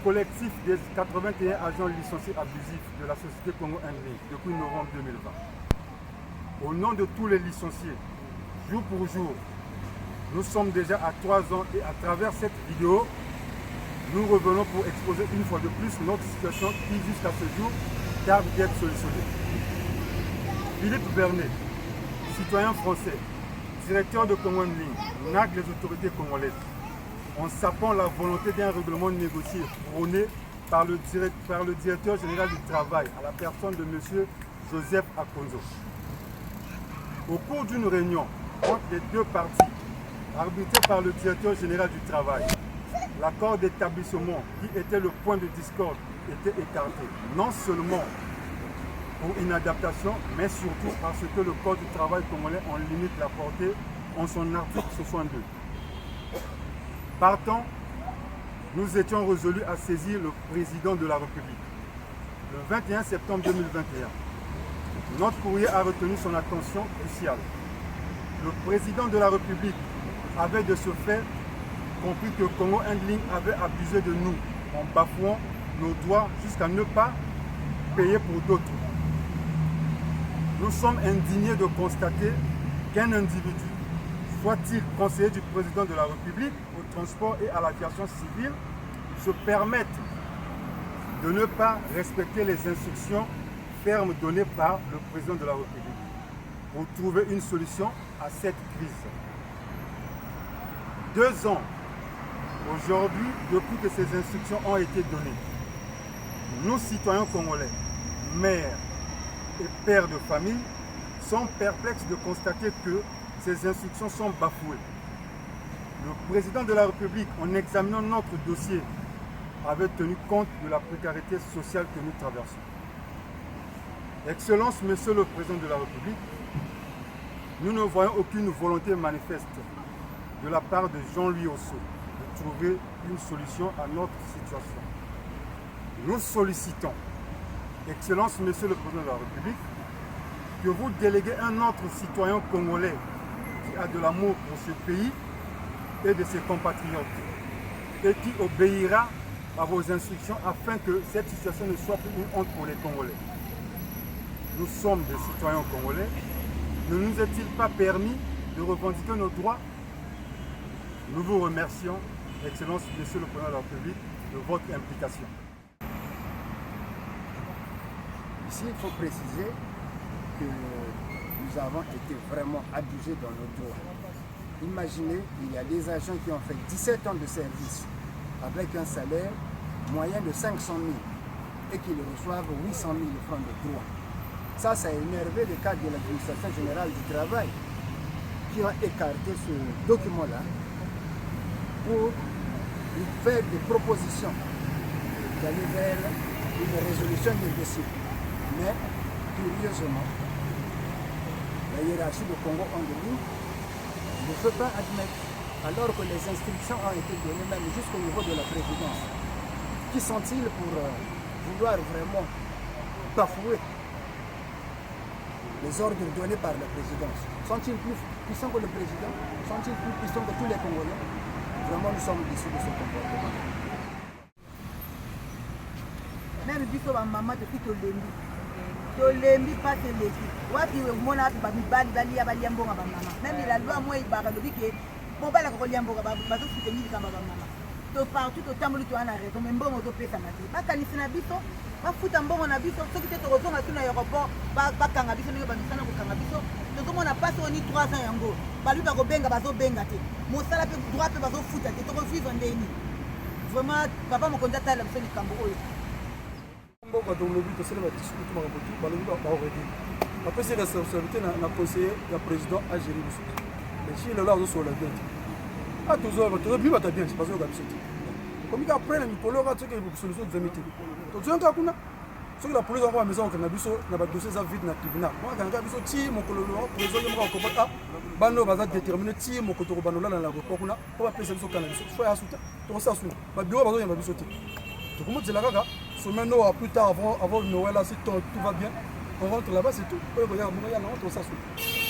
collectif des 81 agents licenciés abusifs de la société Congo Handling depuis novembre 2020. Au nom de tous les licenciés, jour pour jour, nous sommes déjà à 3 ans et à travers cette vidéo, nous revenons pour exposer une fois de plus notre situation qui jusqu'à ce jour tarde d'être solutionnée. Philippe Bernet, citoyen français, directeur de Congo Handling, nargue les autorités congolaises en sapant la volonté d'un règlement négocié prôné par le directeur général du travail à la personne de M. Joseph Akonzo. Au cours d'une réunion entre les deux parties, arbitrée par le directeur général du travail, l'accord d'établissement qui était le point de discorde était écarté, non seulement pour inadaptation, mais surtout parce que le Code du travail congolais en limite la portée en son article 62. Partant, nous étions résolus à saisir le président de la République. Le 21 septembre 2021, notre courrier a retenu son attention cruciale. Le président de la République avait de ce fait compris que Congo Handling avait abusé de nous en bafouant nos droits jusqu'à ne pas payer pour d'autres. Nous sommes indignés de constater qu'un individu, soit-il conseiller du président de la République au transport et à l'aviation civile, se permette de ne pas respecter les instructions fermes données par le président de la République pour trouver une solution à cette crise. 2 ans aujourd'hui depuis que ces instructions ont été données. Nous, citoyens congolais, mères et pères de famille, sont perplexes de constater que ces instructions sont bafouées. Le président de la République, en examinant notre dossier, avait tenu compte de la précarité sociale que nous traversons. Excellence, Monsieur le Président de la République, nous ne voyons aucune volonté manifeste de la part de Jean-Louis Osso de trouver une solution à notre situation. Nous sollicitons, Excellence, Monsieur le Président de la République, que vous déléguez un autre citoyen congolais qui a de l'amour pour ce pays et de ses compatriotes et qui obéira à vos instructions afin que cette situation ne soit plus une honte pour les Congolais. Nous sommes des citoyens congolais. Ne nous est-il pas permis de revendiquer nos droits? Nous vous remercions, Excellence, Monsieur le Président de la République, de votre implication. Ici, il faut préciser que nous avons été vraiment abusés dans nos droits. Imaginez, il y a des agents qui ont fait 17 ans de service avec un salaire moyen de 500 000 et qui reçoivent 800 000 francs de droits. Ça a énervé le cadre de l'administration générale du travail qui ont écarté ce document-là pour faire des propositions d'aller vers une résolution des dossiers. Mais, curieusement, la hiérarchie de Congo Handling ne peut pas admettre, alors que les instructions ont été données même jusqu'au niveau de la présidence. Qui sont-ils pour vouloir vraiment bafouer les ordres donnés par la présidence? Sont-ils plus puissants que le président? Sont-ils plus puissants que tous les Congolais? Vraiment, nous sommes déçus de ce comportement. Même biso ba maman depuis tolembi pas teleki wapi mona ba mibali bali ya bali mbonga ba mama même la loi moi ibaka lobi ke bon bala ko liambonga ba zo soutenir kamba ba mama to partout to tamboli to ana raison mais mbongo to pesa mate ba kanisi na biso ba futa mbongo na biso soki te to kozonga tuna aéroport ba kanga biso ndenge ba misana ko kanga biso to mona passe oni 3 ans yango ba lui ba ko benga ba zo benga te mosala pe droit pe ba zo futa te to ko vivre ndeni vraiment papa mo konza tala biso ni kambo oyo. Quand on lobby, c'est la discussion tout le monde va arrêter. Après c'est la responsabilité na conseiller la président a géré le sujet. Mais si le là on sur la tête. Ah toujours bien c'est parce que on a besoin. Comme après la mipolo va ce que vous solution de vérité. Donc tu entends kuna ce que la police va à maison quand na biso na ba dossier za vite na tribunal. Moi quand biso ti mon kololo président mo ko bota bano baza déterminer ti mon ko to banola na l'aéroport kuna pour appeler biso kana biso faut ya souta to ça souta ba bureau bazo yamba biso ti. Donc comment dire là kaka maintenant plus tard avant Noël là si tout va bien on rentre là-bas c'est tout. On regarde on ça souta.